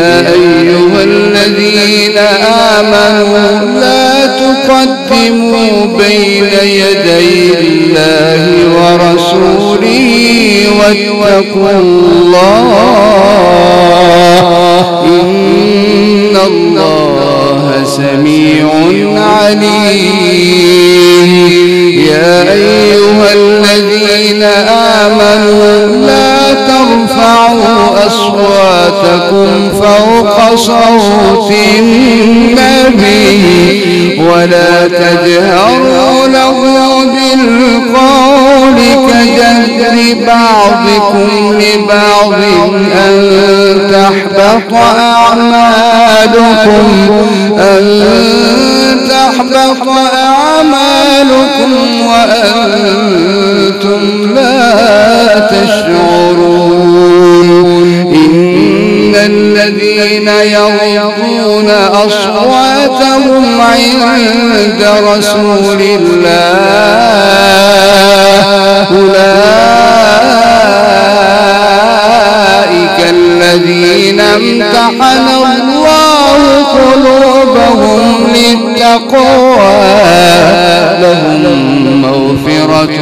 يا أيها الذين آمنوا لا تقدموا بين يدي الله ورسوله واتقوا الله إن الله سميع عليم. يا أيها الذين آمنوا لا ترفعوا أصواتكم فوق صوت النبي ولا تجهروا له بالقول كجهر بعضكم لبعض أن تحبط أعمالكم وأنتم لا تشعرون. إن الذين يغضون أصواتهم عند رسول الله أولئك الذين امتحن الله قلوبهم للتقوى لهم مغفرة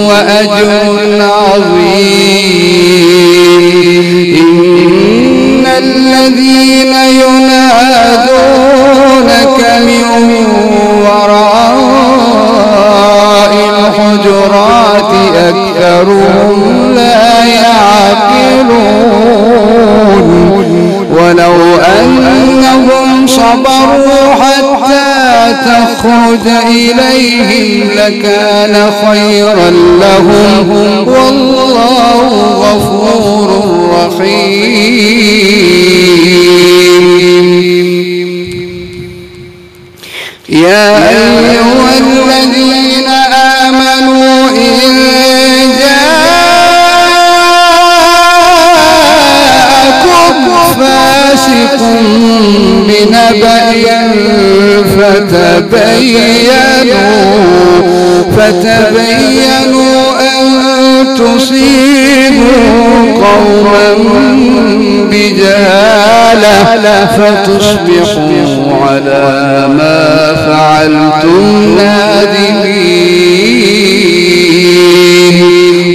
وأجر عظيم. إن الذين ينادونك من وراء الحجرات أكثرهم لا يعقلون. ولو أنهم صبروا حتى تخرج إليهم لكان خيرا لهم والله غفور رحيم. يا أيها الذين آمنوا إن جاءكم فاسق بنبأ فتبينوا أن تصيبوا قوما بجهالة فتصبحوا على ما فعلتم نادمين.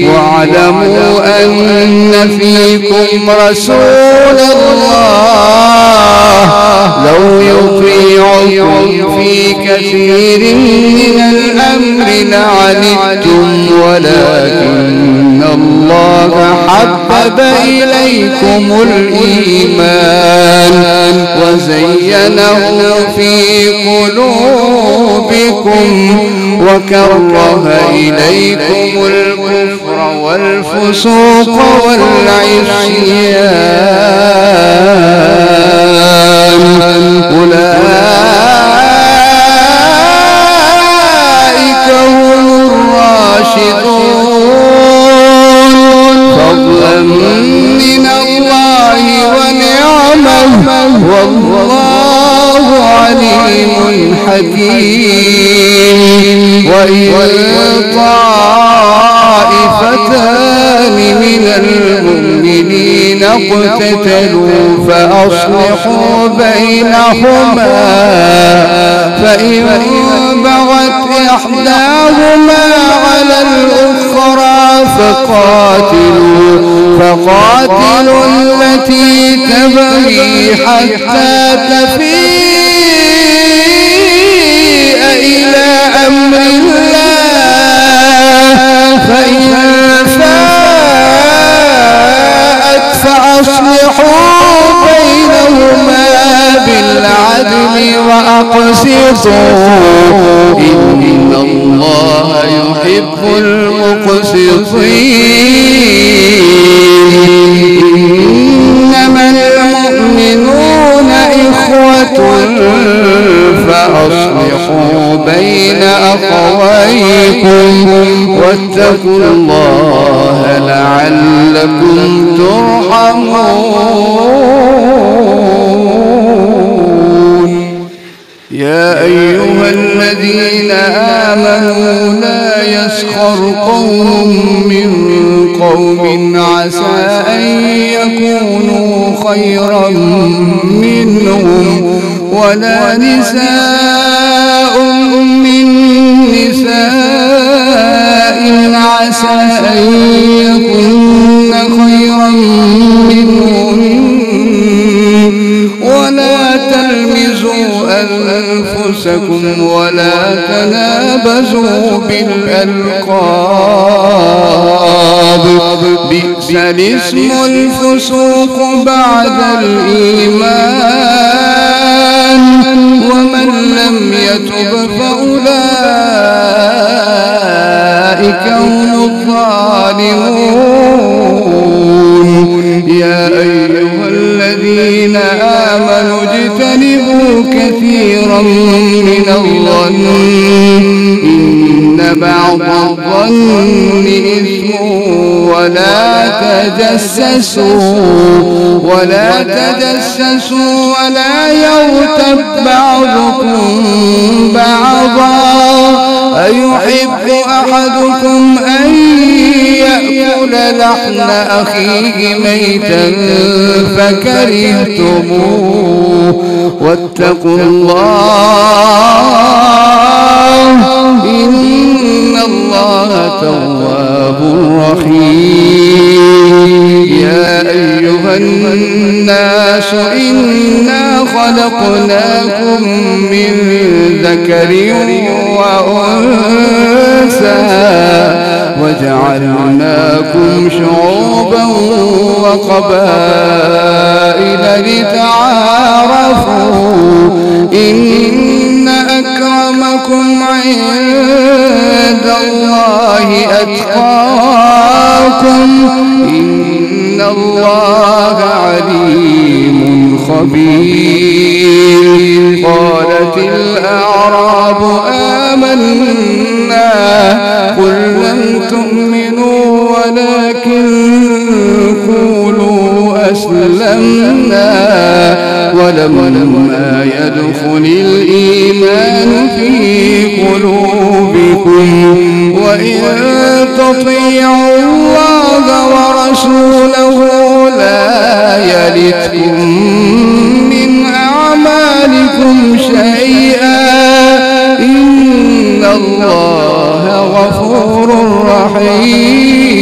واعلموا أن فيكم رسول الله لو يطيعكم في كثير من الأمر لعنتم ولكن الله حبب إليكم الإيمان وزينه في قلوبكم وكره إليكم الكفر والفسوق والعصيان أولئك هم الراشدون فضلا من الله ونعمه والله عليم حكيم. وإن طائفتان من المؤمنين اقتتلوا فأصلحوا بينهما فإن بغت إحداهما على الأخرى فقاتلوا التي تبغي حتى تفيء إلى أمر الله فإن فاءت فأصلحوا بينهما بالعدل وأقسطوا إن الله يحب المقسطين. إنما المؤمنون إخوة فأصلحوا بين أخويكم واتقوا الله لعلكم ترحمون. يا أيها الذين آمنوا لا يسخر قوم من قوم عسى أن يكونوا خيرا منهم ولا نساء من نساء عسى أن يكن خيرا منهم ولا تلمزوا أنفسكم ولا تنابزوا بالألقاب بئس الاسم الفسوق بعد الإيمان ومن لم يتب فأولئك هم الظالمون يا أيها الذين آمنوا اجتنبوا كثيرا من الظن إن بعض الظن إثم ولا تجسسوا ولا يغتب بعضكم بعضا أيحب أحدكم أن يأكل لحم أخيه ميتا فكرهتموه واتقوا الله إن الله تواب رحيم يا أيها الناس إنا خلقناكم من ذكر وأنثى وجعلناكم شعوبا وقبائل لتعارفوا إن أكرمكم عند الله أتقاكم إن الله عليم خبير قالت الأعراب آمنا قل لم تؤمنوا ولكن قولوا أسلمنا ولما يدخل الإيمان في قلوبكم وإن تطيعوا الله ورسوله لا يلتكم من أعمالكم شيئا إن الله غفور رحيم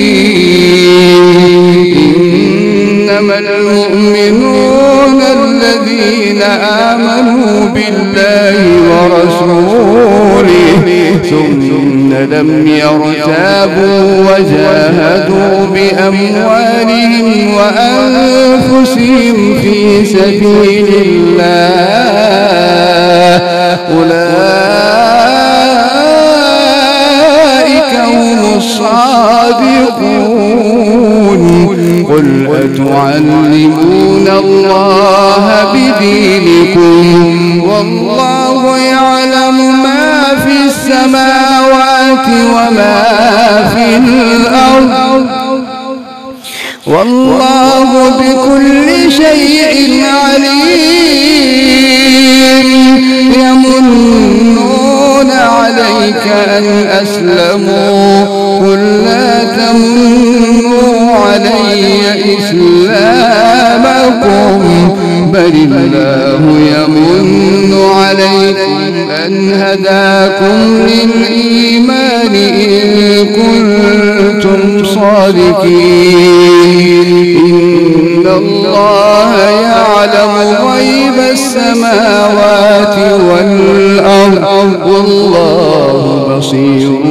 إنما المؤمنون الذين آمنوا بالله ورسوله ثم لم يرتابوا وجاهدوا بأموالهم وأنفسهم في سبيل الله أولئك هم الصادقون قل أتعلمون الله بدينكم والله يعلم ما في السماوات وما في الأرض والله بكل شيء عليم يمنون عليك أن أسلموا قل لا تمنوا علي إسلامكم بل الله يمن عليكم أن هداكم للإيمان إن كنتم صادقين إن الله يعلم غيب السماوات والأرض والله بصير